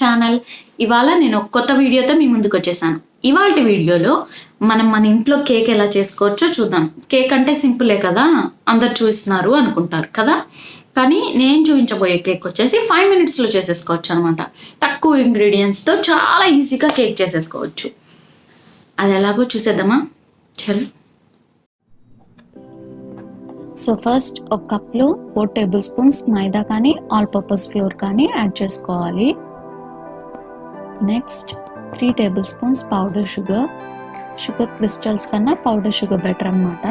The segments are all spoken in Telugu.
ఛానల్. ఇవాళ నేను ఒక కొత్త వీడియోతో మీ ముందుకు వచ్చేసాను. ఇవాల్టి వీడియోలో మనం మన ఇంట్లో కేక్ ఎలా చేసుకోవచ్చో చూద్దాం. కేక్ అంటే సింపులే కదా, అందరు చూస్తున్నారు అనుకుంటారు కదా, కానీ నేను చూపించబోయే కేక్ వచ్చేసి 5 minutesలో చేసేసుకోవచ్చు అనమాట. తక్కువ ఇంగ్రీడియంట్స్తో చాలా ఈజీగా కేక్ చేసేసుకోవచ్చు. అది ఎలాగో చూసేద్దామా? చలో. సో ఫస్ట్ ఒక కప్లో 4 tablespoons మైదా కానీ ఆల్ పర్పస్ ఫ్లోర్ కానీ యాడ్ చేసుకోవాలి. Next 3 tablespoons powder sugar. Sugar crystals కన్నా పౌడర్ షుగర్ బెటర్ అన్నమాట.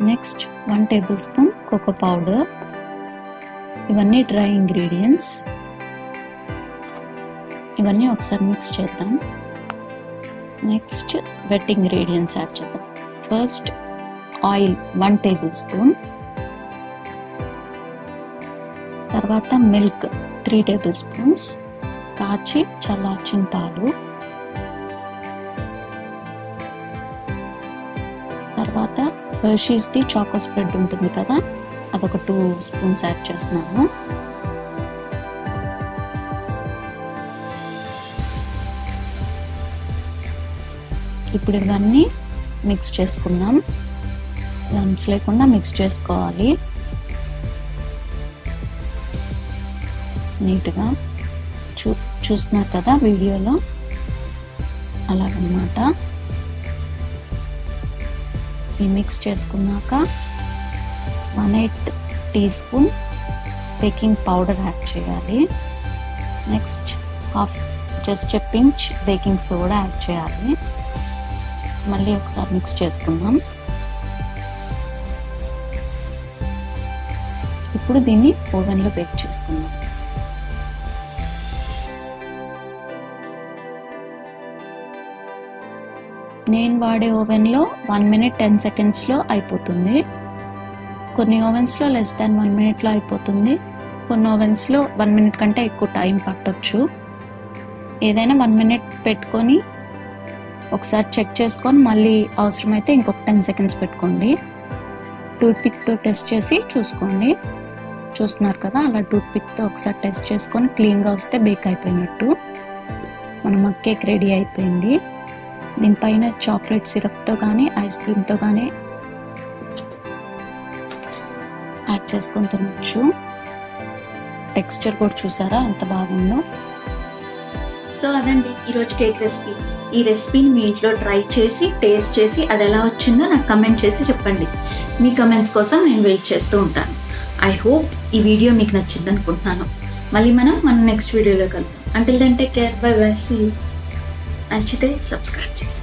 Next 1 tablespoon cocoa powder. ఇవన్నీ డ్రై ఇంగ్రీడియంట్స్. ఇవన్నీ ఒకసారి మిక్స్ చేద్దాం. నెక్స్ట్ వెట్ ఇంగ్రీడియంట్స్ యాడ్ చేద్దాం. First oil 1 tablespoon. తర్వాత మిల్క్ 3 tablespoons. కాచి చల్లార్చిన పాలు. తర్వాత హెర్షీస్ది చాకో స్ప్రెడ్ ఉంటుంది కదా, అదొక 2 spoons యాడ్ చేస్తున్నాను. ఇప్పుడు ఇవన్నీ మిక్స్ చేసుకుందాం. లంప్స్ లేకుండా మిక్స్ చేసుకోవాలి నీట్గా. చూస్తున్నారు కదా వీడియోలో, అలాగనమాట. ఈ మిక్స్ చేసుకున్నాక 1/8 teaspoon బేకింగ్ పౌడర్ యాడ్ చేయాలి. Next just pinch baking soda add చేయాలి. మళ్ళీ ఒకసారి మిక్స్ చేసుకుందాం. ఇప్పుడు దీన్ని ఓవెన్లో బేక్ చేసుకుందాం. నేను వాడే ఓవెన్లో 1 minute 10 secondsలో అయిపోతుంది. కొన్ని ఓవెన్స్లో లెస్ దాన్ 1 minuteలో అయిపోతుంది. కొన్ని ఓవెన్స్లో 1 minute కంటే ఎక్కువ టైం పట్టొచ్చు. ఏదైనా 1 minute పెట్టుకొని ఒకసారి చెక్ చేసుకొని మళ్ళీ అవసరమైతే ఇంకొక 10 seconds పెట్టుకోండి. టూత్పిక్తో టెస్ట్ చేసి చూసుకోండి. చూస్తున్నారు కదా, అలా టూత్పిక్తో ఒకసారి టెస్ట్ చేసుకొని క్లీన్గా వస్తే బేక్ అయిపోయినట్టు. మన మగ్ కేక్ రెడీ అయిపోయింది. దీనిపైన చాక్లెట్ సిరప్తో కానీ ఐస్ క్రీమ్తో కానీ యాడ్ చేసుకొని తినచ్చు. టెక్స్చర్ కూడా చూసారా ఎంత బాగుందో. సో అదండి ఈరోజు కేక్ రెసిపీ. ఈ రెసిపీని మీ ఇంట్లో ట్రై చేసి టేస్ట్ చేసి అది ఎలా వచ్చిందో నాకు కమెంట్ చేసి చెప్పండి. మీ కమెంట్స్ కోసం నేను వెయిట్ చేస్తూ ఉంటాను. ఐ హోప్ ఈ వీడియో మీకు నచ్చింది అనుకుంటున్నాను. మళ్ళీ మన నెక్స్ట్ వీడియోలో కలుద్దాం. Until then take care, bye bye, see you. నచ్చితే సబ్స్క్రైబ్ చేయండి.